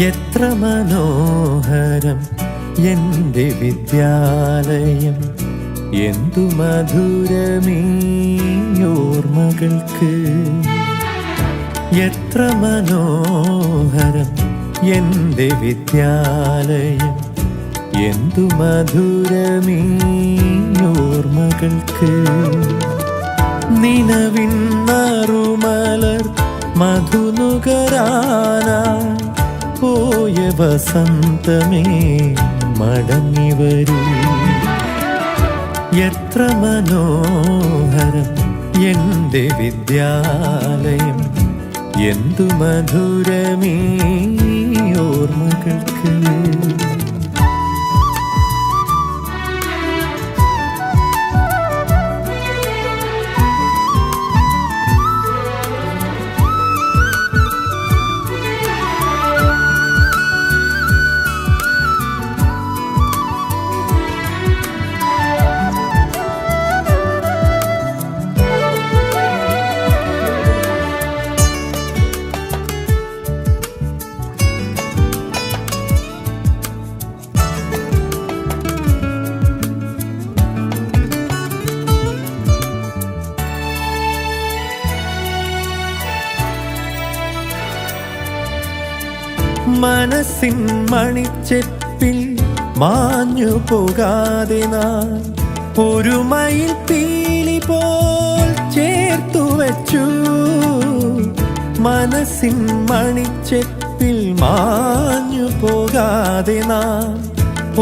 എത്ര മനോഹരം എൻ്റെ വിദ്യാലയം, എന്തു മധുരമീ ഓർമ്മകൾക്ക്. എത്ര മനോഹരം എൻ്റെ വിദ്യാലയം, എന്തു മധുരമീ ഓർമ്മകൾക്ക്. നിലവിൻ നറുമലർ മധുനുകരാനായി പോയ വസന്തമേ മടങ്ങി വരൂ. എത്ര മനോഹരം എൻ്റെ വിദ്യാലയം, എന്തു മധുരമീ ഓർമ്മകൾക്ക്. മനസ്സിൻ മണിച്ചെപ്പിൽ മാഞ്ഞു പോകാതെ നാം ഒരു മയിൽ പീലി പോൽ ചേർത്തു വച്ചു. മനസ്സിൻ മണിച്ചെപ്പിൽ മാഞ്ഞു പോകാതെ നാം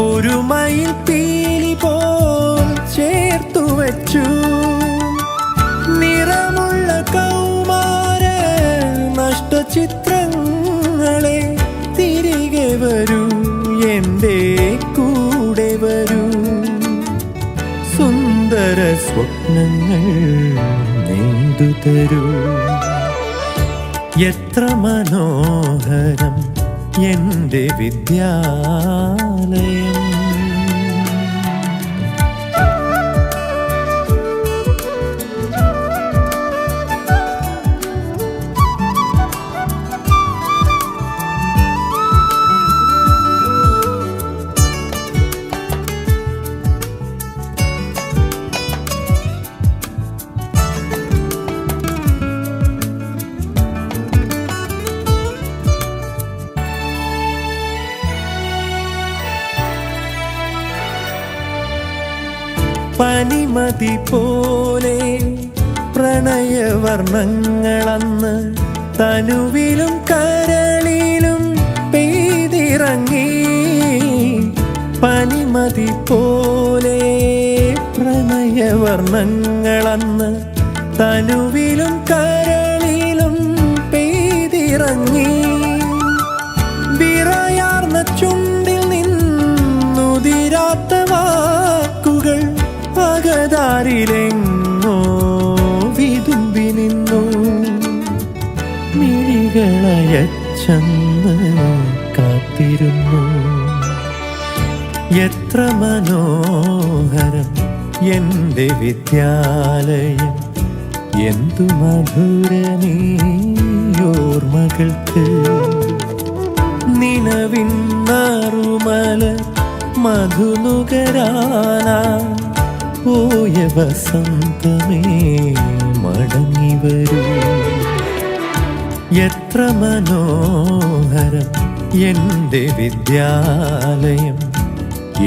ഒരു മയിൽ പീലി പോൽ ചേർത്തു വച്ചു. നിറമുള്ള കൗമാര നഷ്ടചിത്രങ്ങളെ തിരികെ വരൂ, എൻ്റെ കൂടെ വരൂ. സുന്ദര സ്വപ്നങ്ങൾ നെയ്തു തരൂ. എത്ര മനോഹരം എൻ്റെ വിദ്യാലയം. പനിമതി പോലെ പ്രണയവർണ്ണങ്ങളന്ന് തനുവിലും കരളിലും പെയ്തിറങ്ങി. പനിമതി പോലെ പ്രണയവർണ്ണങ്ങളന്ന് തനുവിലും കരളിലും പെയ്തിറങ്ങി. വിറയാർന്ന ചുണ്ടിൽ നിന്നുതിരാത്ത വാക്കുകൾ പകതാരിലെങ്ങോ വിതുമ്പി നിന്നു. മിഴികളയച്ചെന്ന് കാത്തിരുന്നു. എത്ര മനോഹരം എൻ്റെ വിദ്യാലയം, എന്തു മധുരമീ ഓർമ്മകൾക്ക്. നിലവിൻ നറുമലർ മധുനുകരാനായി പോയ വസന്തമേ മടങ്ങി വരൂ. എത്ര മനോഹരം എൻ്റെ വിദ്യാലയം,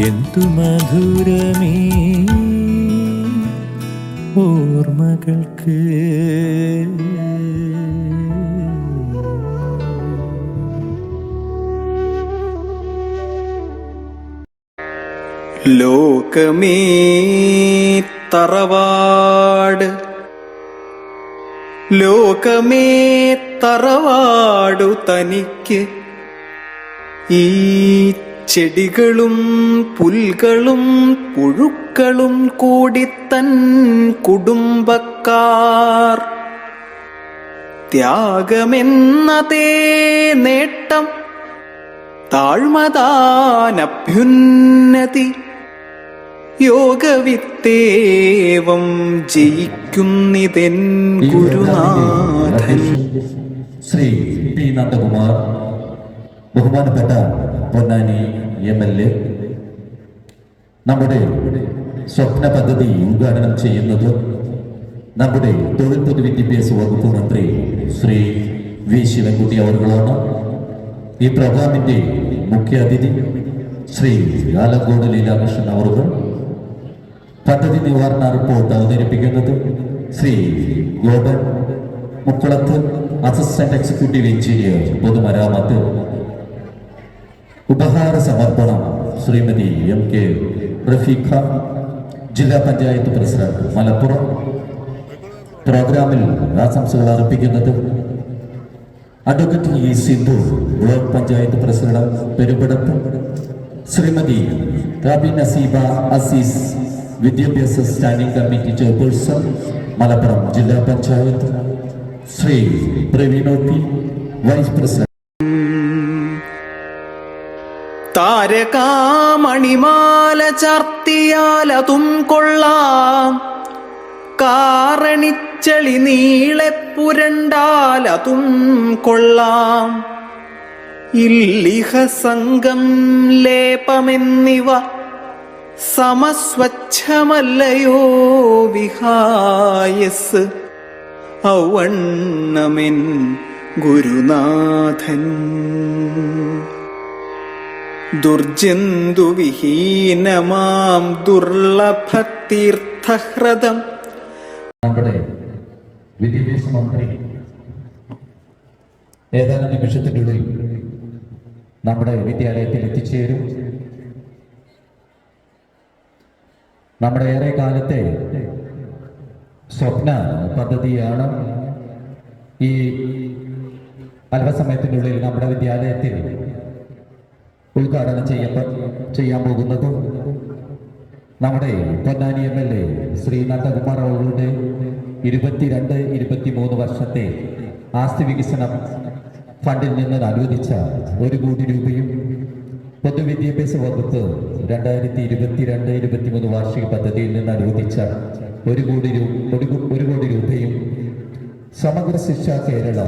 എന്തു മധുരമീ ഓർമ്മകൾക്ക്. ലോകമേ തറവാട്, ലോകമേ തറവാടു തനിക്ക്. ഈ ചെടികളും പുൽകളും പുഴുക്കളും കൂടിത്തൻ കുടുംബക്കാർ. ത്യാഗമെന്നതേ നേട്ടം, താഴ്മതാനഭ്യുന്നതി. യോഗവിത്തേവം ജയിക്കുന്നിതെൻ ഗുരുനാഥൻ. ശ്രീ ടി നന്ദകുമാർ ബഹുമാനപ്പെട്ട പൊന്നാനി MLA നമ്മുടെ സ്വപ്ന പദ്ധതി ഉദ്ഘാടനം ചെയ്യുന്നത് നമ്മുടെ തൊഴിൽ പൊതുവിദ്യാഭ്യാസ വകുപ്പ് മന്ത്രി ശ്രീ വി ശിവൻകുട്ടി അവർകളാണ്. ഈ പ്രോഗ്രാമിന്റെ മുഖ്യ അതിഥി ശ്രീ ആലങ്കോട് ലീലാകൃഷ്ണൻ അവർകൾ. പദ്ധതി നിവാരണ റിപ്പോർട്ട് അവതരിപ്പിക്കുന്നത് Shri Gopan Mukkulath, assistant executive engineer പൊതുമരാമത്ത്. ഉപഹാര സമർപ്പണം ശ്രീമതി MK റഫീഖ, ജില്ലാ പഞ്ചായത്ത് പ്രസിഡന്റ് മലപ്പുറം. പ്രോഗ്രാമിൽ ആശംസകൾ അർപ്പിക്കുന്നത് advocate E Sindhu, block panchayat president Perumpadappu. Shrimati Rabi Naseeba Azeez, വിദ്യാഭ്യാസ സ്റ്റാൻഡിംഗ് കമ്മിറ്റി ചെയർപേഴ്സൺ മലപ്പുറം ജില്ലാ പഞ്ചായത്ത്. ശ്രീ പ്രവീണോ P, വൈസ് പ്രസിഡന്റ്. താരകാമണിമാല ചാർത്തിയാലതും കൊള്ളാം, കാറണിച്ചളി നീളെ പുരണ്ടാലതും കൊള്ളാം. ഇല്ലിഹ സംഗം ലേപമെന്നിവ സമസ്വച്ഛമല്ലയോ വിഹായസ്, ഔവണ്ണമെൻ ഗുരുനാഥൻ. ദുർജന്തുവിഹീനമാം ദുർലഭതീർത്ഥഹ്രദം. നമ്മുടെ വിദ്യാഭ്യാസ മന്ത്രി ഏതാനും നിമിഷത്തിനുള്ളിൽ നമ്മുടെ വിദ്യാലയത്തിൽ എത്തിച്ചേരും. നമ്മുടെ ഏറെ കാലത്തെ സ്വപ്ന പദ്ധതിയാണ് ഈ അല്പസമയത്തിനുള്ളിൽ നമ്മുടെ വിദ്യാലയത്തിൽ ഉദ്ഘാടനം ചെയ്യാൻ പോകുന്നത്. നമ്മുടെ പൊന്നാനി MLA ശ്രീ നന്ദകുമാർ അവരുടെ 22-23 വർഷത്തെ ആസ്തി വികസന ഫണ്ടിൽ നിന്ന് അനുവദിച്ച 1 കോടി രൂപയും പൊതുവിദ്യാഭ്യാസ വകുപ്പ് 2022-23 വാർഷിക പദ്ധതിയിൽ നിന്ന് അനുവദിച്ച 1 കോടി രൂപയും സമഗ്ര ശിക്ഷ കേരള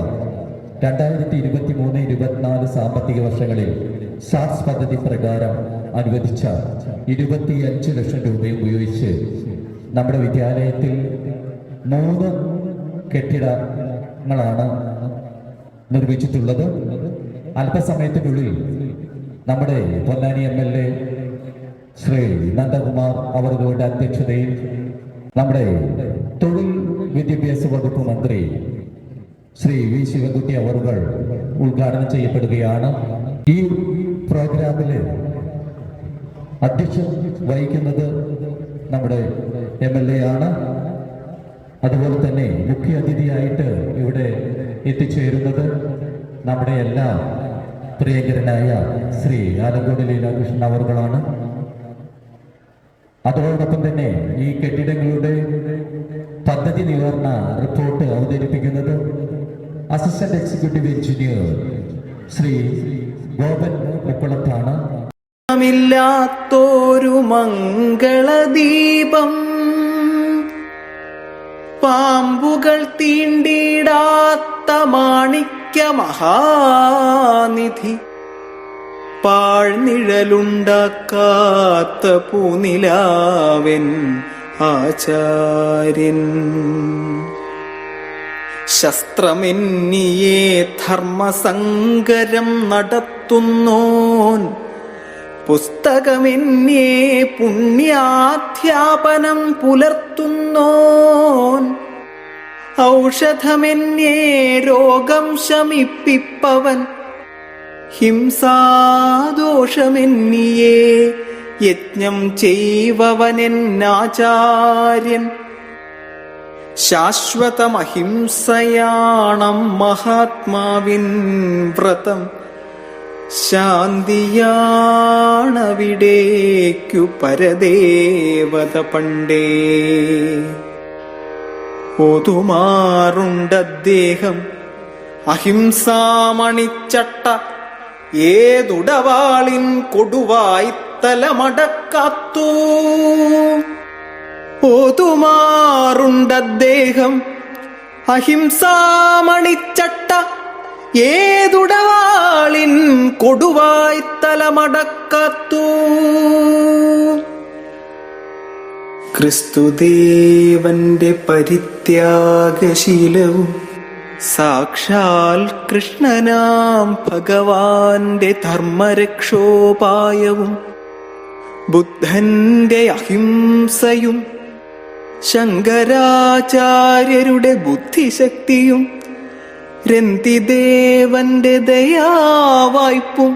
2023-24 സാമ്പത്തിക വർഷങ്ങളിൽ സാറ്റ്സ് പദ്ധതി പ്രകാരം അനുവദിച്ച 25 ലക്ഷം രൂപയും ഉപയോഗിച്ച് നമ്മുടെ വിദ്യാലയത്തിൽ 3 കെട്ടിടങ്ങളാണ് നിർമ്മിച്ചിട്ടുള്ളത്. അല്പസമയത്തിനുള്ളിൽ നമ്മുടെ പൊന്നാനി MLA ശ്രീ നന്ദകുമാർ അവരുടെ അധ്യക്ഷതയിൽ നമ്മുടെ തൊഴിൽ വിദ്യാഭ്യാസ വകുപ്പ് മന്ത്രി ശ്രീ വി ശിവൻകുട്ടി അവർകൾ ഉദ്ഘാടനം ചെയ്യപ്പെടുകയാണ്. ഈ പ്രോഗ്രാമില് അധ്യക്ഷൻ വഹിക്കുന്നത് നമ്മുടെ MLA ആണ്. അതുപോലെ തന്നെ മുഖ്യ അതിഥിയായിട്ട് ഇവിടെ എത്തിച്ചേരുന്നത് നമ്മുടെ എല്ലാ പ്രിയങ്കരനായ ശ്രീ ആലങ്കോട് ലീലാകൃഷ്ണൻ അവർകളാണ്. അതോടൊപ്പം തന്നെ ഈ കെട്ടിടങ്ങളുടെ പദ്ധതി നിവാരണ റിപ്പോർട്ട് അവതരിപ്പിക്കുന്നത് assistant executive engineer Shri Gopan മുക്കുളത്താണ്. ില്ലാത്തൊരു മംഗളദീപം, പാമ്പുകൾ തീണ്ടിടാത്ത മാണിക്യ മഹാനിധി, പാഴ്നിഴലുണ്ടാക്കാത്ത പൂനിലാവൻ ആചാര്യൻ. ശസ്ത്രമെന്നിയേ ധർമ്മസങ്കരം നടത്തുന്നോൻ, പുസ്തകമെന്നേ പുണ്യാധ്യാപനം പുലർത്തുന്നോൻ, ഔഷധമെന്നേ രോഗം ശമിപ്പിപ്പവൻ, ഹിംസാദോഷമെന്നിയേ യജ്ഞം ചെയ്വവനെന്നാചാര്യൻ. ശാശ്വതമഹിംസയാണം മഹാത്മാവിൻ വ്രതം, ശാന്തിയാണവിടേക്കു പരദേവത പണ്ടേ. ഓതുമാറുണ്ടദ്ദേഹം അഹിംസാമണിച്ചട്ട, ഏതുടവാളിൻ കൊടുവായി തലമടക്കാത്തു. ഓതുമാറുണ്ടദ്ദേഹം അഹിംസാമണിച്ചട്ട, ഏതുടവാളിൻ കൊടുവായി തലമടക്കാത്തു. ക്രിസ്തുദേവന്റെ പരിത്യാഗശീലവും സാക്ഷാൽ കൃഷ്ണനാം ഭഗവാന്റെ ധർമ്മരക്ഷോപായവും ബുദ്ധന്റെ അഹിംസയും ശങ്കരാചാര്യരുടെ ബുദ്ധിശക്തിയും രന്തിദേവന്റെ ദയാവായ്പും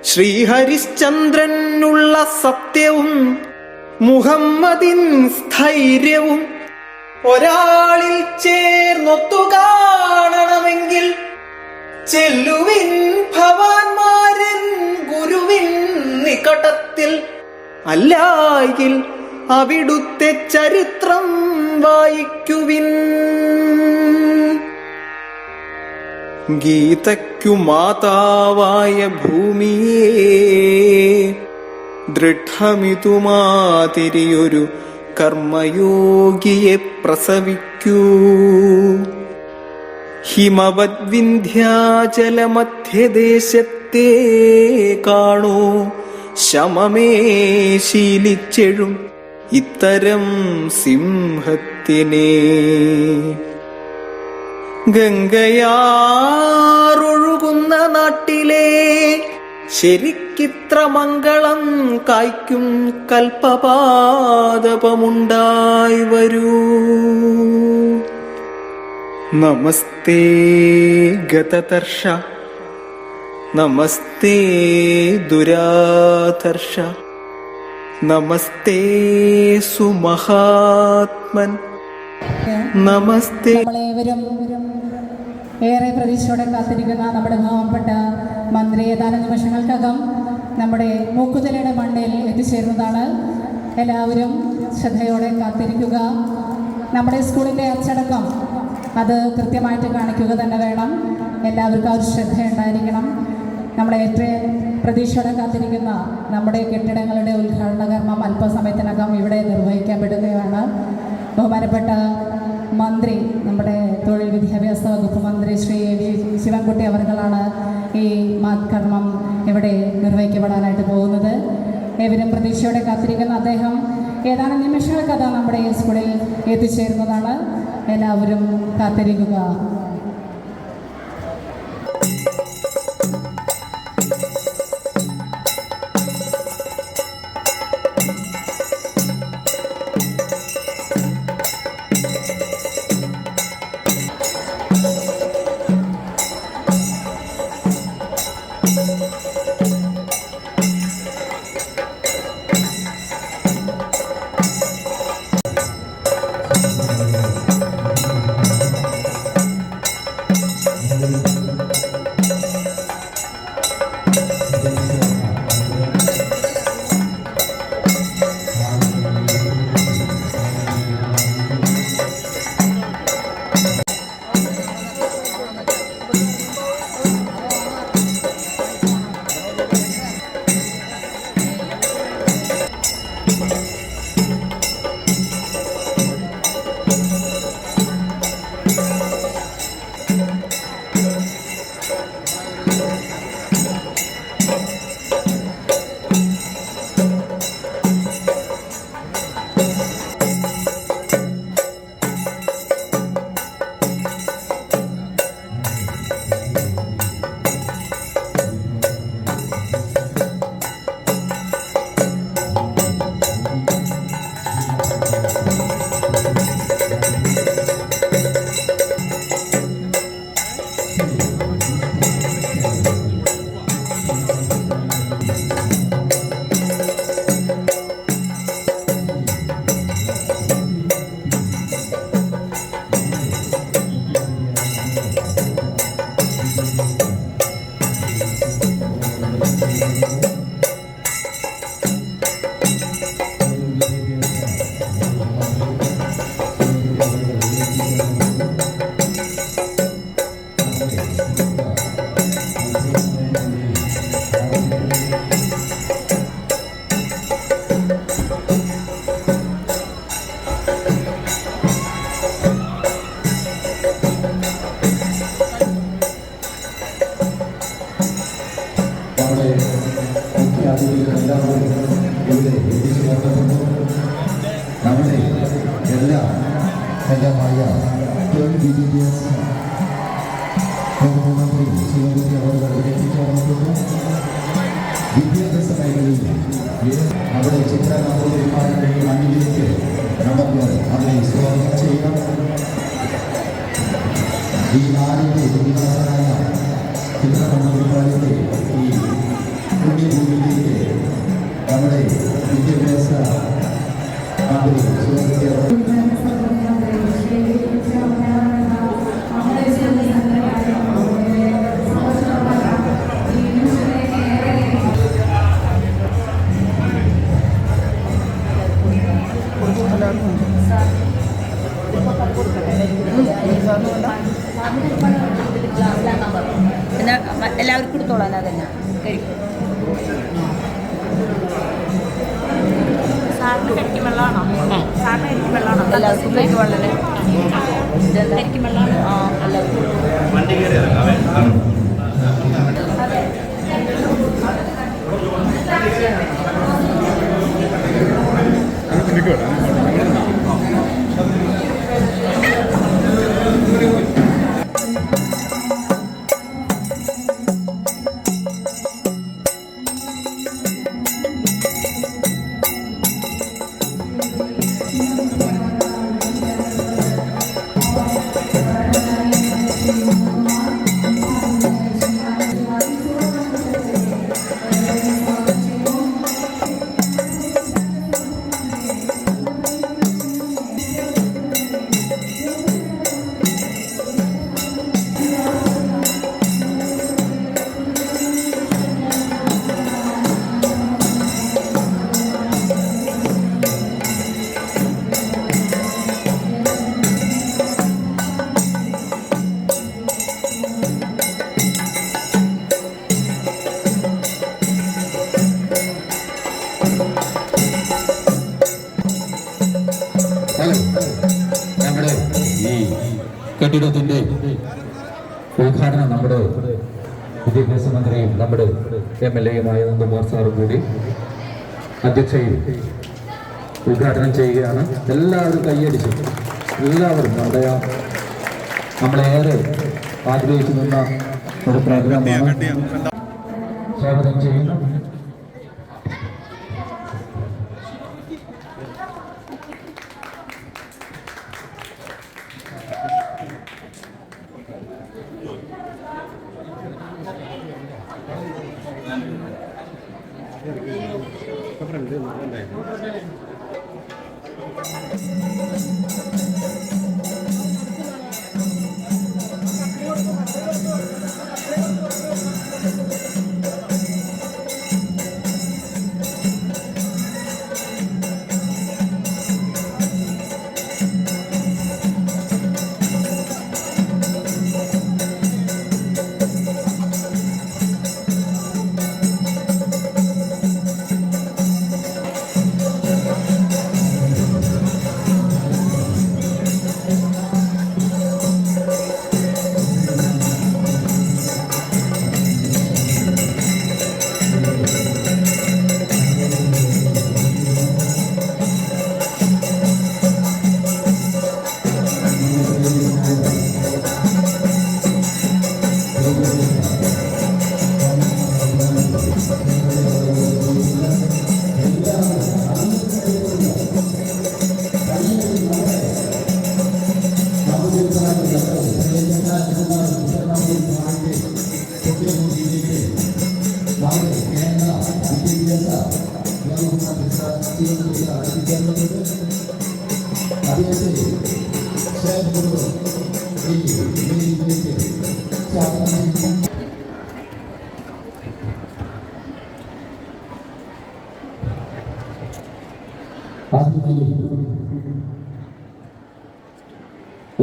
ശ്രീഹരിശ്ചന്ദ്രനുള്ള സത്യവും മുഹമ്മദിൻ സ്ഥൈര്യവും ഒരാളിൽ ചേർന്നൊത്തു കാണണമെങ്കിൽ ചെല്ലുവിൻ ഭവാന്മാരൻ ഗുരുവിൻ നികടത്തിൽ. അല്ലായിൽ അവിടുത്തെ ചരിത്രം വായിക്കുവിൻ. ഗീതയ്ക്കു മാതാവായ ഭൂമിയെ ദൃഢമിതുമാതിരിയൊരു കർമ്മയോഗിയെ പ്രസവിക്കൂ. ഹിമവത് വിന്ധ്യാചലമധ്യദേശത്തെ കാണൂ ശമമേ ശീലിച്ചെഴും ഇത്തരം സിംഹത്തിനെ. ഗംഗയാറൊഴുകുന്ന നാട്ടിലെ ശരിക്കിത്ര മംഗളം കായ്ക്കും കൽപ്പപാദപമുണ്ടായി വരൂ. നമസ്തേ ഗതതർഷ, നമസ്തേ ദുരാധർഷ, നമസ്തേ സുമഹാത്മൻ, നമസ്തേ. നമ്മളേവരും ഏറെ പ്രതീക്ഷയോടെ കാത്തിരിക്കുന്ന നമ്മുടെ ബഹുമാനപ്പെട്ട മന്ത്രി ഏതാനും നിമിഷങ്ങൾക്കകം നമ്മുടെ മൂക്കുതലയുടെ മണ്ടയിൽ എത്തിച്ചേരുന്നതാണ്. എല്ലാവരും ശ്രദ്ധയോടെ കാത്തിരിക്കുക. നമ്മുടെ സ്കൂളിൻ്റെ അച്ചടക്കം അത് കൃത്യമായിട്ട് കാണിക്കുക തന്നെ വേണം. എല്ലാവർക്കും ആ ഒരു ശ്രദ്ധ ഉണ്ടായിരിക്കണം. നമ്മളെ ഏറ്റവും പ്രതീക്ഷയോടെ കാത്തിരിക്കുന്ന നമ്മുടെ കെട്ടിടങ്ങളുടെ ഉദ്ഘാടന കർമ്മം അല്പസമയത്തിനകം ഇവിടെ നിർവഹിക്കപ്പെടുകയാണ്. ബഹുമാനപ്പെട്ട മന്ത്രി, നമ്മുടെ തൊഴിൽ വിദ്യാഭ്യാസ വകുപ്പ് മന്ത്രി ശ്രീ വി ശിവൻകുട്ടി അവർകളാണ് ഈ കർമ്മം ഇവിടെ നിർവഹിക്കപ്പെടാനായിട്ട് പോകുന്നത്. ഏവരും പ്രതീക്ഷയോടെ കാത്തിരിക്കുന്ന അദ്ദേഹം ഏതാനും നിമിഷങ്ങൾക്കതാ നമ്മുടെ ഈ സ്കൂളിൽ എത്തിച്ചേരുന്നതാണ്. എല്ലാവരും കാത്തിരിക്കുക. അതിഥികളെല്ലാവരും ഇവിടെ എത്തിച്ചേർന്നിട്ടുണ്ട്. നമ്മുടെ എല്ലാ എല്ലാമായ വിദ്യാഭ്യാസ മന്ത്രി ശ്രീമതി അവർ എത്തിച്ചേർന്നിട്ടുണ്ട്. വിദ്യാഭ്യാസ മേഖലയിൽ അവിടെ ചിത്രകലാകാരന്റെ മണ്ണിലേക്ക് നമുക്ക് അവരെ സ്വാഗതം ചെയ്യാം. ഈ നാടിൻ്റെ വികാസനായ ചിത്രകലാകാരന്റെ ഈ പുണ്യഭൂമിയിലേക്ക് നമ്മുടെ വിദ്യാഭ്യാസ മന്ത്രി ശ്രീമതി എല്ലാവർക്കും എടുത്തോളാം. അതന്നെ സാറിന് കരിക്കും വെള്ളമാണോ? സാറിന് കരിക്കും വെള്ളമാണോ? എല്ലാവർക്കും കരിക്കും വെള്ളമല്ലേ? കരിക്കും വെള്ളമാണ്. ആ എല്ലാവർക്കും നമ്മുടെ ഈ കെട്ടിടത്തിന്റെ ഉദ്ഘാടനം നമ്മുടെ വിദ്യാഭ്യാസ മന്ത്രിയും നമ്മുടെ MLA-യുമായ നന്ദകുമാർ സാറും കൂടി അധ്യക്ഷയിൽ ഉദ്ഘാടനം ചെയ്യുകയാണ്. എല്ലാവരും കൈയടിച്ചു. എല്ലാവരും നമ്മളേറെ ആഗ്രഹിച്ചു നിന്ന ഒരു പ്രോഗ്രാമാണ്. സ്വാഗതം ചെയ്യുന്നു.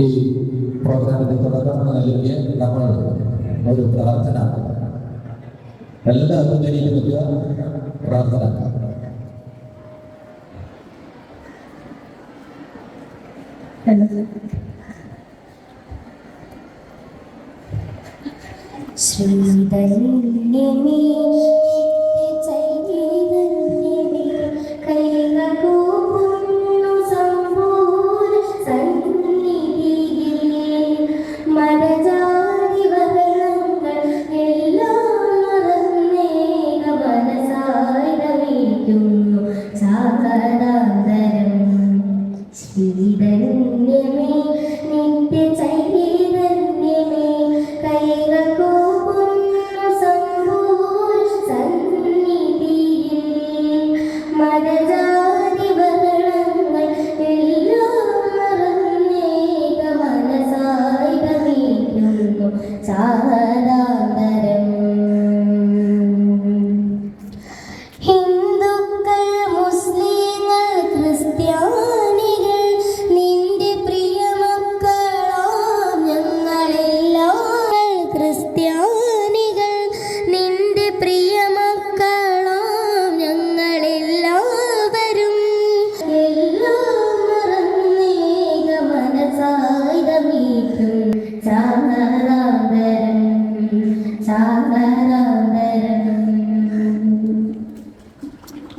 ഈ പ്രോഗ്രാമിന്റെ തുടക്കം നൽകിയ നമ്മൾ ഒരു പ്രാർത്ഥന എല്ലാവർക്കും എനിക്ക് പറ്റിയ പ്രാർത്ഥന. ശ്രീധന്യമേ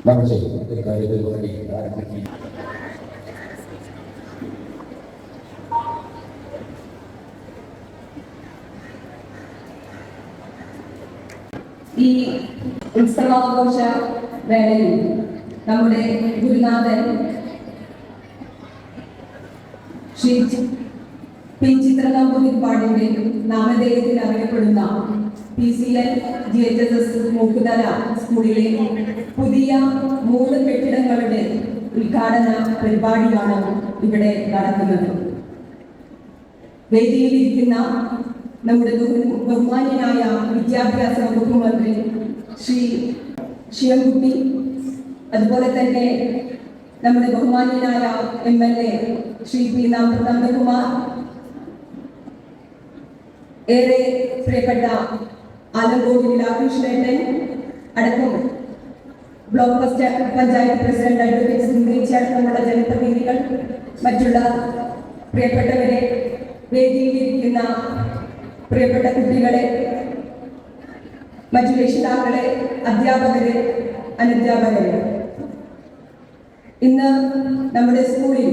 നമ്മുടെ പരിപാടി ആരംഭിക്കും. ഈ ഉത്സവാഘോഷ വേളയിൽ നമ്മുടെ ഗുരുനാഥൻ ശ്രീ പി ചിത്രനമ്പൂതിരിപ്പാടിന്റെ നാമധേയത്തിൽ അറിയപ്പെടുന്ന PCL GHSS മൂക്കുതല സ്കൂളിലെ പുതിയ 3 കെട്ടിടങ്ങളുടെ ഉദ്ഘാടന പരിപാടിയാണ് ഇവിടെ നടക്കുന്നത്. വേദിയിലിരിക്കുന്ന നമ്മുടെ ബഹുമാന്യനായ വിദ്യാഭ്യാസ വകുപ്പ് മന്ത്രി ശ്രീ ശിവൻകുട്ടി, അതുപോലെ തന്നെ നമ്മുടെ ബഹുമാന്യനായ MLA ശ്രീ പി നന്ദകുമാർ, ഏറെ പ്രിയപ്പെട്ട ആലങ്കോട് രാധാകൃഷ്ണേട്ടൻ അടക്കം ബ്ലോക്ക് പഞ്ചായത്ത് പ്രസിഡന്റ് അഡ്വക്കേറ്റ് സുന്ദരിച്ച് അടക്കമുള്ള ജനപ്രതിനിധികൾ, മറ്റുള്ള പ്രിയപ്പെട്ടവരെ, വേദിയിലിരിക്കുന്ന പ്രിയപ്പെട്ട കുട്ടികളെ, മറ്റു രക്ഷിതാക്കളെ, അധ്യാപകരെ, അനധ്യാപകരെ, ഇന്ന് നമ്മുടെ സ്കൂളിൽ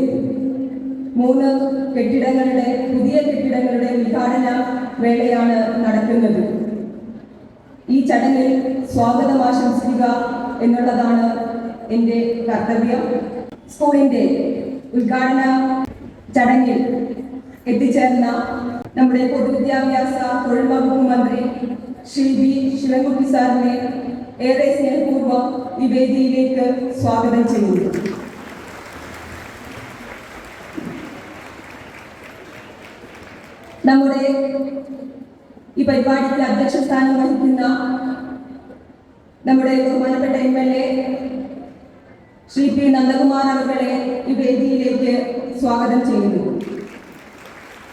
3 കെട്ടിടങ്ങളുടെ പുതിയ കെട്ടിടങ്ങളുടെ ഉദ്ഘാടന വേളയാണ് നടക്കുന്നത്. ഈ ചടങ്ങിൽ സ്വാഗതം ആശംസിക്കുക എന്നുള്ളതാണ് എൻ്റെ കർത്തവ്യം. സ്കൂളിൻ്റെ ഉദ്ഘാടന ചടങ്ങിൽ എത്തിച്ചേർന്ന നമ്മുടെ പൊതുവിദ്യാഭ്യാസ തൊഴിൽ വകുപ്പ് മന്ത്രി ശ്രീ ബി ശിവൻകുട്ടി സാറിനെ ഏറെ സ്നേഹപൂർവ്വം ഈ വേദിയിലേക്ക് സ്വാഗതം ചെയ്യുന്നു. നമ്മുടെ ഈ പരിപാടിക്ക് അധ്യക്ഷ സ്ഥാനം വഹിക്കുന്ന നമ്മുടെ ബഹുമാനപ്പെട്ട MLA ശ്രീ പി നന്ദകുമാർ അവരുടെ ഈ വേദിയിലേക്ക് സ്വാഗതം ചെയ്യുന്നു.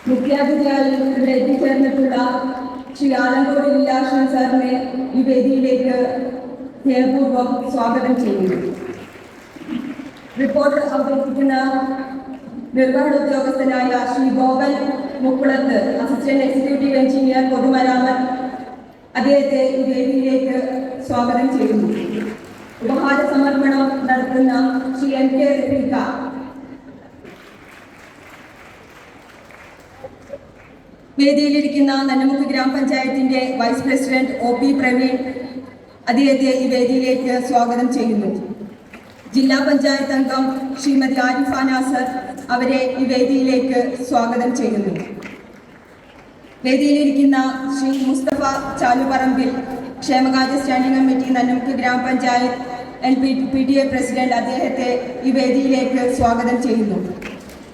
മുഖ്യാതിഥിയായി ഇവിടെ എത്തിച്ചേർന്നിട്ടുള്ള ശ്രീ ആലങ്കോട് ലീലാകൃഷ്ണൻ സാറിനെ ഈ വേദിയിലേക്ക് സ്നേഹപൂർവ്വം സ്വാഗതം ചെയ്യുന്നു. റിപ്പോർട്ട് അവതരിപ്പിക്കുന്ന നിർവഹണ ഉദ്യോഗസ്ഥനായ Shri Gopan Mukkulath, assistant executive engineer പൊതുമരാമത്ത്, അദ്ദേഹത്തെ ഈ വേദിയിലേക്ക് സ്വാഗതം ചെയ്യുന്നു. ഉപഹാര സമർപ്പണം നടത്തുന്ന ശ്രീ MK റഫീഖ, വേദിയിലിരിക്കുന്ന നന്നമുക്ക് ഗ്രാമപഞ്ചായത്തിന്റെ വൈസ് പ്രസിഡന്റ് OP പ്രവീൺ, അദ്ദേഹത്തെ ഈ വേദിയിലേക്ക് സ്വാഗതം ചെയ്യുന്നു. ജില്ലാ പഞ്ചായത്ത് അംഗം ശ്രീമതി ആരിഫ നാസർ, അവരെ ഈ വേദിയിലേക്ക് സ്വാഗതം ചെയ്യുന്നു. വേദിയിലിരിക്കുന്ന ശ്രീ മുസ്തഫ ചാലുപറമ്പിൽ, ക്ഷേമകാര്യ സ്റ്റാൻഡിംഗ് കമ്മിറ്റി നന്നമുക്ക് ഗ്രാമപഞ്ചായത്ത് PTA പ്രസിഡന്റ്, അദ്ദേഹത്തെ ഈ വേദിയിലേക്ക് സ്വാഗതം ചെയ്യുന്നു.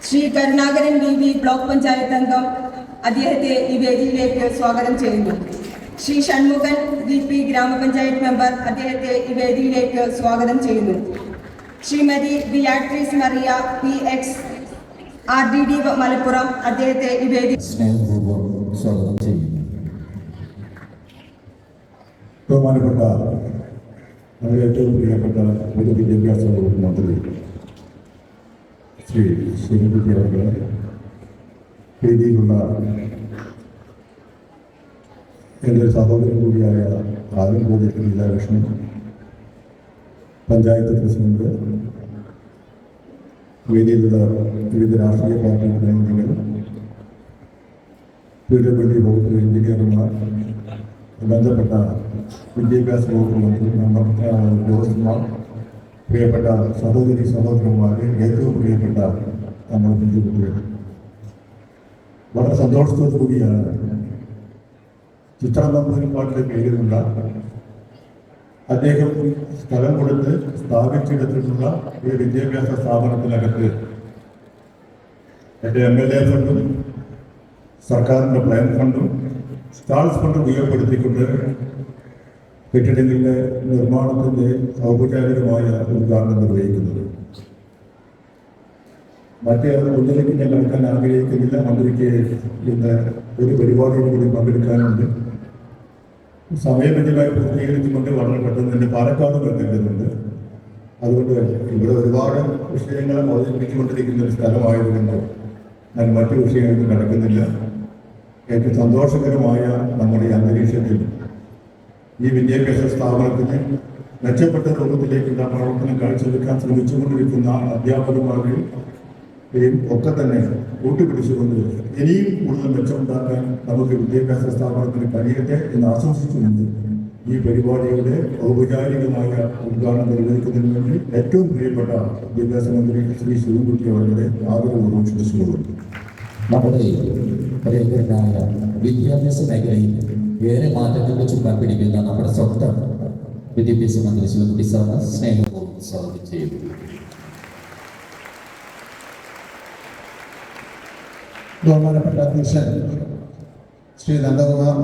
ശ്രീ കരുണാകരൻ VV, ബ്ലോക്ക് പഞ്ചായത്ത് അംഗം, അദ്ദേഹത്തെ ഈ വേദിയിലേക്ക് സ്വാഗതം ചെയ്യുന്നു. ശ്രീ ഷൺമുഖൻ VP, ഗ്രാമപഞ്ചായത്ത് മെമ്പർ, അദ്ദേഹത്തെ ഈ വേദിയിലേക്ക് സ്വാഗതം ചെയ്യുന്നു. Shrimati Beatrice Mariya PX, RDD Malappuram, അദ്ദേഹത്തെ ഈ വേദി സ്നേഹപൂർവ്വം സ്വാഗതം ചെയ്യുന്നു. ബഹുമാനപ്പെട്ട നമ്മുടെ ഏറ്റവും പ്രിയപ്പെട്ട പൊതുവിദ്യാഭ്യാസ വകുപ്പ് മന്ത്രി ശ്രീ ശിവൻകുട്ടി അവരുടെ വേദിയിലുള്ള എൻ്റെ സഹോദരൻ കൂടിയായ ആലങ്കോട് ലീലാകൃഷ്ണൻ, പഞ്ചായത്ത് പ്രസിഡന്റ്, വേദിയിലുള്ള വിവിധ രാഷ്ട്രീയ പാർട്ടി പ്രതിനിധികൾ, PWD വകുപ്പ് എഞ്ചിനീയർമാർ, ബന്ധപ്പെട്ട വിദ്യാഭ്യാസ വകുപ്പ് മന്ത്രി ഉദ്യോഗസ്ഥന്മാർ, പ്രിയപ്പെട്ട സഹോദരി സഹോദരന്മാരെ, ഏറ്റവും പ്രിയപ്പെട്ട നമ്മുടെ ബന്ധുക്കുട്ടികൾ, വളരെ സന്തോഷത്തോടു കൂടിയാണ് ചിത്രനമ്പൂതിരിപ്പാടിൻ്റെ പേരിലുള്ള അദ്ദേഹം സ്ഥലം കൊടുത്ത് സ്ഥാപിച്ചെടുത്തിട്ടുള്ള ഈ വിദ്യാഭ്യാസ സ്ഥാപനത്തിനകത്ത് എൻ്റെ MLA ഫണ്ടും സർക്കാരിൻ്റെ പ്ലാൻ ഫണ്ടും സ്റ്റാൾസ് ഫണ്ടും ഉപയോഗപ്പെടുത്തിക്കൊണ്ട് കെട്ടിടങ്ങളുടെ നിർമ്മാണത്തിൻ്റെ ഔപചാരികമായ ഉദ്ഘാടനം നിർവഹിക്കുന്നത്. മറ്റേ ഒന്നിലേക്ക് ഞാൻ കടക്കാൻ ആഗ്രഹിക്കുന്നില്ല. മന്ത്രിക്ക് ഇന്ന് ഒരു പരിപാടിയിൽ കൂടി പങ്കെടുക്കാനുണ്ട്. സമയബന്ധിതമായി പൂർത്തീകരിച്ചുകൊണ്ട് വളരെ പെട്ടെന്ന് എൻ്റെ പാലക്കാട് എത്തേണ്ടതുണ്ട്. അതുകൊണ്ട് ഇവിടെ ഒരുപാട് വിഷയങ്ങൾ അവതരിപ്പിച്ചുകൊണ്ടിരിക്കുന്ന ഒരു സ്ഥലമായതുകൊണ്ട് ഞാൻ മറ്റു വിഷയങ്ങൾക്ക് കടക്കുന്നില്ല. ഏറ്റവും സന്തോഷകരമായ നമ്മുടെ ഈ അന്തരീക്ഷത്തിൽ ഈ വിദ്യാഭ്യാസ സ്ഥാപനത്തിന് മെച്ചപ്പെട്ട രൂപത്തിലേക്കുള്ള പ്രവർത്തനം കാഴ്ചവെക്കാൻ ശ്രമിച്ചുകൊണ്ടിരിക്കുന്ന അധ്യാപകന്മാരെയും ഒക്കെ തന്നെ കൂട്ടുപിടിച്ചുകൊണ്ട് ഇനിയും കൂടുതൽ മെച്ചമുണ്ടാക്കാൻ നമുക്ക് വിദ്യാഭ്യാസ സ്ഥാപനത്തിന് കഴിയട്ടെ എന്ന് ആശംസിച്ചുകൊണ്ട് ഈ പരിപാടിയുടെ ഔപചാരികമായ ഉദ്ഘാടനം നിർവഹിക്കുന്നതിന് വേണ്ടി ഏറ്റവും പ്രിയപ്പെട്ട വിദ്യാഭ്യാസ മന്ത്രി ശ്രീ ശിവൻകുട്ടി അവരുടെ ആദരപൂർവ്വം ക്ഷണിച്ചുകൊള്ളുന്നു. നമ്മുടെ പ്രിയങ്കരനായ വിദ്യാഭ്യാസ മേഖലയിൽ ഏറെ മാറ്റങ്ങൾക്ക് ചുക്കാൻ പിടിക്കുന്ന നമ്മുടെ സ്വന്തം വിദ്യാഭ്യാസ മന്ത്രി ശിവൻകുട്ടി സാറിന് സ്നേഹപൂർവ്വം സ്വാഗതം ചെയ്യുന്നു. ബഹുമാനപ്പെട്ട അധ്യക്ഷൻ ശ്രീ നന്ദകുമാർ,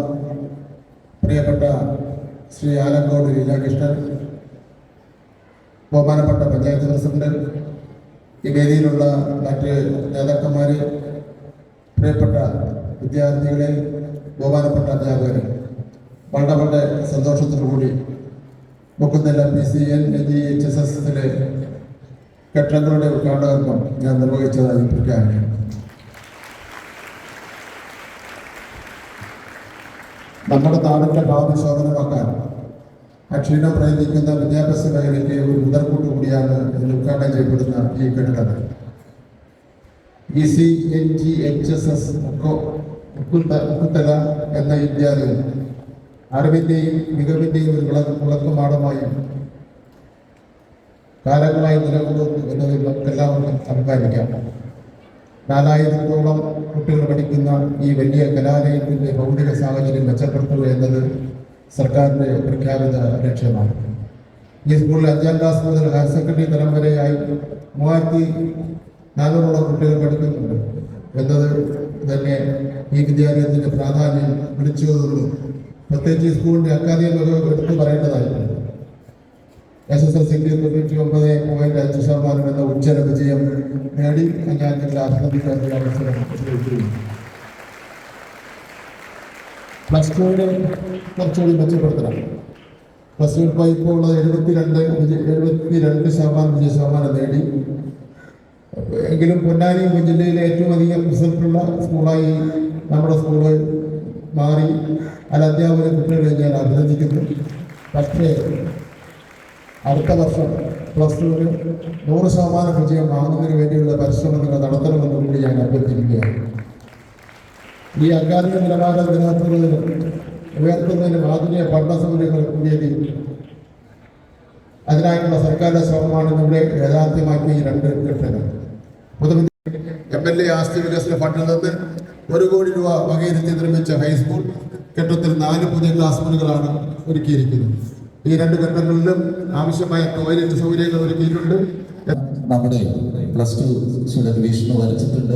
പ്രിയപ്പെട്ട ശ്രീ ആലങ്കോട് ലീലാകൃഷ്ണൻ, ബഹുമാനപ്പെട്ട പഞ്ചായത്ത് പ്രസിഡന്റ്, ഈ വേദിയിലുള്ള മറ്റ് നേതാക്കന്മാർ, പ്രിയപ്പെട്ട വിദ്യാർത്ഥികളെ, ബഹുമാനപ്പെട്ട അധ്യാപകരെ, വളരെ സന്തോഷത്തോടുകൂടി മുക്കുന്നില്ല PCN NGHSS-ലെ കെട്ടിടങ്ങളുടെ ഉദ്ഘാടനം ഞാൻ നിർവഹിച്ചതായി പ്രഖ്യാപിക്കുന്നു. നമ്മുടെ നാടിൻ്റെ ഭാവി ശോഭനമാക്കാൻ അക്ഷീണം പ്രയത്നിക്കുന്ന വിദ്യാഭ്യാസ മേഖലയ്ക്ക് ഒരു മുതൽക്കൂട്ട് കൂടിയാണ് ഇതിൽ ഉദ്ഘാടനം ചെയ്യപ്പെടുന്ന ഈ കെട്ടിടം. ECNGHSS മുക്കുത്തല എന്ന വിദ്യാലയം അറിവിൻ്റെയും മികവിൻ്റെയും ഒരു വിളക്കുമാടമായും കാലങ്ങളായി നിലകൊള്ളുന്നു എന്നതിൽ നമുക്ക് എല്ലാവർക്കും അഭിമാനിക്കാം. 4000-ഓളം കുട്ടികൾ പഠിക്കുന്ന ഈ വലിയ കലാലയത്തിൻ്റെ ഭൗതിക സാഹചര്യം മെച്ചപ്പെടുത്തുക എന്നത് സർക്കാരിൻ്റെ പ്രഖ്യാപിത ലക്ഷ്യമാണ്. ഈ സ്കൂളിൽ 5ാം ക്ലാസ് മുതൽ ഹയർ സെക്കൻഡറി തലം വരെയായി 3400-ഓളം കുട്ടികൾ പഠിക്കുന്നുണ്ട് എന്നത് തന്നെ ഈ വിദ്യാലയത്തിൻ്റെ പ്രാധാന്യം വിളിച്ചുകൊള്ളുന്നു. പ്രത്യേകിച്ച് ഈ സ്കൂളിൻ്റെ അക്കാദമിക എടുത്തു പറയേണ്ടതായിട്ടുണ്ട്. SSLC-ക്ക് 99.5% എന്ന ഉജ്ജ്വല വിജയം നേടി ഞാൻ നിങ്ങളെ അഭിനന്ദിക്കാനുള്ള അവസരം ഉപയോഗിക്കുന്നു. പ്ലസ് ടുവിനെ കുറച്ചുകൂടി മെച്ചപ്പെടുത്തണം. പ്ലസ് ടു ഇപ്പോൾ ഉള്ളത് 72% വിജയശതമാനം നേടി. എങ്കിലും പൊന്നാനി ജില്ലയിലെ ഏറ്റവും അധികം റിസൾട്ടുള്ള സ്കൂളായി നമ്മുടെ സ്കൂള് മാറി. അതിൽ അധ്യാപകരെ കുട്ടികളെ ഞാൻ അഭിനന്ദിക്കുന്നു. പക്ഷേ അടുത്ത വർഷം പ്ലസ് ടുവിന് 100% വിജയം വാങ്ങുന്നതിന് വേണ്ടിയുള്ള പരിശ്രമം നിങ്ങൾ നടത്തണമെന്ന് കൂടി ഞാൻ അഭ്യർത്ഥിക്കുകയാണ്. ഈ അക്കാദമിക നിലവാരം നിലനിർത്തുന്നതിനും ഉയർത്തുന്നതിനും ആധുനിക പഠന സൗകര്യങ്ങൾ കൂടിയത് അതിനായിട്ടുള്ള സർക്കാരിൻ്റെ ശ്രമമാണ് ഇവിടെ യാഥാർത്ഥ്യമാക്കിയ ഈ 2 കെട്ടിടങ്ങൾ. MLA ആസ്തി വികസന ഫണ്ടിൽ നിന്ന് 1 കോടി രൂപ വകയിരുത്തി നിർമ്മിച്ച ഹൈസ്കൂൾ കെട്ടിടത്തിൽ 4 പുതിയ ക്ലാസ് മുറികളാണ് ഒരുക്കിയിരിക്കുന്നത്. ഈ 2 കെട്ടിടങ്ങളിലും ആവശ്യമായ ടോയ്ലറ്റ് സൗകര്യങ്ങൾ ഒരുക്കിയിട്ടുണ്ട്. നമ്മുടെ പ്ലസ് 2 സ്റ്റുഡന്റ് വിഷ്ണു വരച്ചിട്ടുണ്ട്.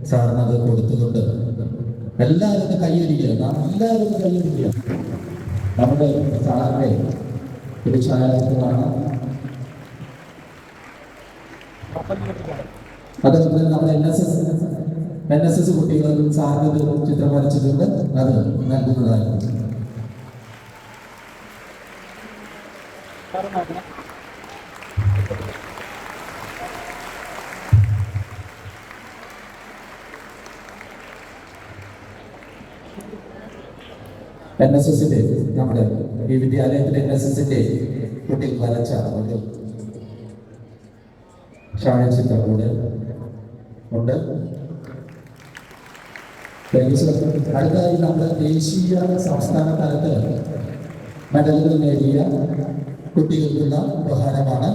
സാറിന് അത് കൊടുത്തുകൊണ്ട് എല്ലാവരും കൈയടിക്കുക. നമ്മുടെ സാറിന്റെ ഒരു ഛായാചിത്രമാണ്. അതുപോലെ നമ്മുടെ NSS കുട്ടികൾ സാറിന് ചിത്രം വരച്ചിട്ടുണ്ട്. അത് നൽകുന്നതായിരുന്നു. NSS-ന്റെ നമ്മുടെ ഈ വിദ്യാലയത്തിലെ NSS-ന്റെ കുട്ടികൾ വരച്ച ഒരു ഛായാചിത്രം കൂടെ ഉണ്ട്. അടുത്തതായി നമ്മുടെ ദേശീയ സംസ്ഥാന തലത്ത് മെഡലുകൾ നേടിയ കുട്ടികൾക്കുള്ള ഉപഹാരമാണ്.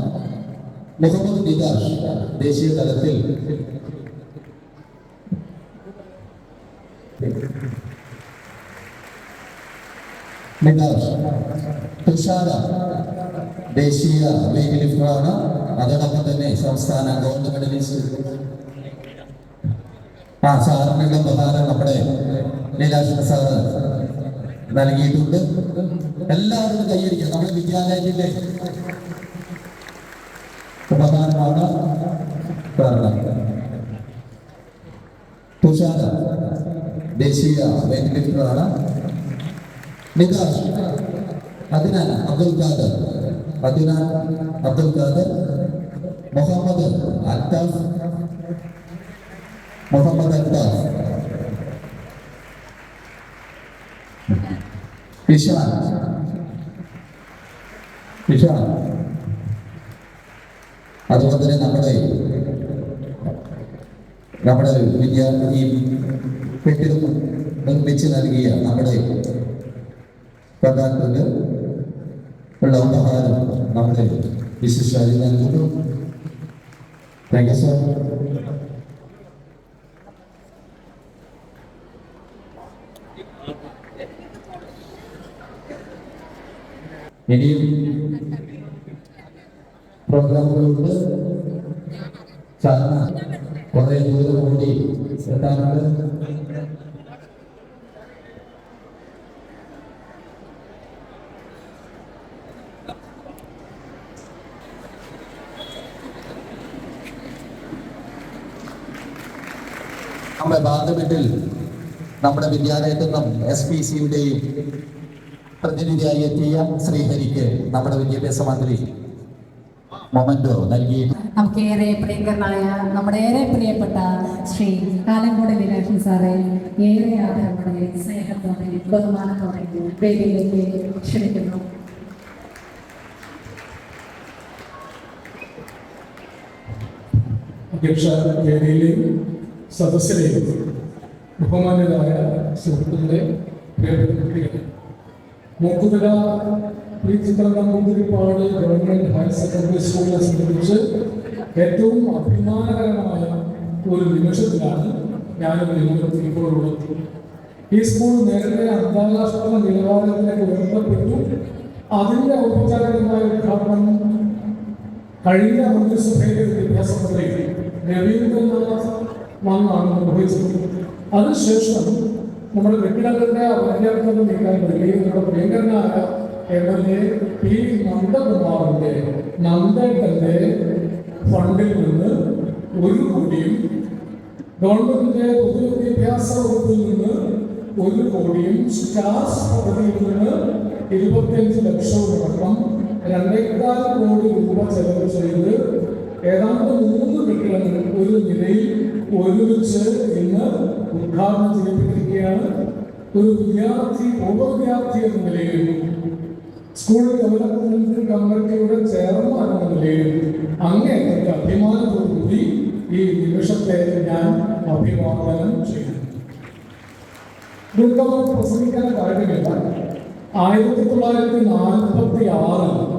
മുഹമ്മദ് നിദാഷ് ദേശീയ തലത്തിൽ തുഷാര ദേശീയ വെയിറ്റ് ലിഫ്റ്ററാണ്. അതോടൊപ്പം തന്നെ സംസ്ഥാന ഗോൾഡ് മെഡലിസ്റ്റ് സാറിനുള്ള ഉപഹാരം നമ്മുടെ ലീലാകൃഷ്ണ സാറ് നൽകിയിട്ടുണ്ട്. എല്ലാവരും കൈയടിക്കുക. നമ്മുടെ വിദ്യാലയത്തിന്റെ ഉപഹാരമാണ് തുഷാര ദേശീയ വെയിറ്റ് ലിഫ്റ്ററാണ്. നികാഷ് അദ്നാൻ അബ്ദുൽ ഖാദർ മുഹമ്മദ് അൽത്താഫ് ഇഷാൻ നിഷ, അതുപോലെ തന്നെ നമ്മുടെ വിദ്യാർത്ഥി കെട്ടിടം നിർമ്മിച്ച് നൽകിയ നമ്മുടെ കഥാകൃത്ത് ഉള്ള ഉപഹാരം നമ്മുടെ വിശിഷ്ടായി നൽകുന്നു. Thank you sir. ഇനിയും പ്രോഗ്രാമുകളുണ്ട്. ചാന കുറെ ദൂരം കൂടി എത്താറുണ്ട്. നമ്മുടെ പാർലമെന്റിൽ നമ്മുടെ വിദ്യാലയത്തിൽ നിന്നും SPCയുടെയും പ്രതിനിധിയായി എത്തിയ ശ്രീഹരിക്ക് നമ്മുടെ വിദ്യാഭ്യാസ മന്ത്രി മൊമെന്റോ നൽകി. നമുക്ക് ഏറെ പ്രിയങ്കരനായ നമ്മുടെ ഏറെ പ്രിയപ്പെട്ട ശ്രീ ആലങ്കോട് ലീലാക്ഷൻ സാറെ ഏറെ ആദരവോടെ സ്നേഹത്തോടെ ബഹുമാനത്തോടെ വേദിയിലേക്ക് ക്ഷണിക്കുന്നു. അധ്യക്ഷ വേദിയിലെയും സദസ്യരെയും ബഹുമാന്യരായ സുഹൃത്തുക്കളെ, പ്രിയപ്പെട്ട കുട്ടികളെ, Mookkuthala Namboothiripad government higher secondary സ്കൂളിനെ സംബന്ധിച്ച് ഏറ്റവും അഭിമാനകരമായ ഒരു നിമിഷത്തിലാണ് ഞാനിവിടെ ഇപ്പോഴുള്ളത്. ഈ സ്കൂൾ നേരത്തെ അന്താരാഷ്ട്ര നിലവാരത്തിലേക്ക് ഉയർത്തപ്പെട്ടു. അതിന്റെ ഔപചാരികമായ ഉദ്ഘാടനം കഴിഞ്ഞ മന്ത്രിസഭയിലെ വിദ്യാഭ്യാസ മന്ത്രി രവീന്ദ്രനാഥ് വന്നാണ് നിർവഹിച്ചത്. അതിനുശേഷം നമ്മുടെ കെട്ടിടങ്ങളുടെ അവജ്ഞാപനം നീക്കാൻ വരികയും നമ്മുടെ പ്രിയങ്കരനായ MLA P. നന്ദകുമാറിന്റെ നന്ദേട്ടന്റെ ഫണ്ടിൽ നിന്ന് 1 കോടിയും ഗവൺമെന്റിന്റെ പൊതുവിദ്യാഭ്യാസ വകുപ്പിൽ നിന്ന് 1 കോടിയും സ്റ്റാർസ് പദ്ധതിയിൽ നിന്ന് 25 ലക്ഷവും അടക്കം 2.25 കോടി രൂപ ചെലവ് ചെയ്ത് ഏതാണ്ട് 3 കെട്ടിടങ്ങൾ ഒരു നിലയിൽ ഒരുമിച്ച് ഇന്ന് ഉദ്ഘാടനം ചെയ്യപ്പെട്ടിരിക്കുകയാണ്. ഒരു വിദ്യാർത്ഥി പൂർവ്വ എന്ന നിലയിൽ, സ്കൂൾ ഡെവലപ്മെന്റ് കമ്മിറ്റിയുടെ ചെയർമാൻ എന്ന നിലയിൽ അങ്ങേയറ്റത്തെ അഭിമാനത്തോടുകൂടി ഈ നിമിഷത്തെ ഞാൻ അഭിവാദനം ചെയ്യുന്നു. ദീർഘമായി പ്രസംഗിക്കാൻ കാര്യമില്ല. 1946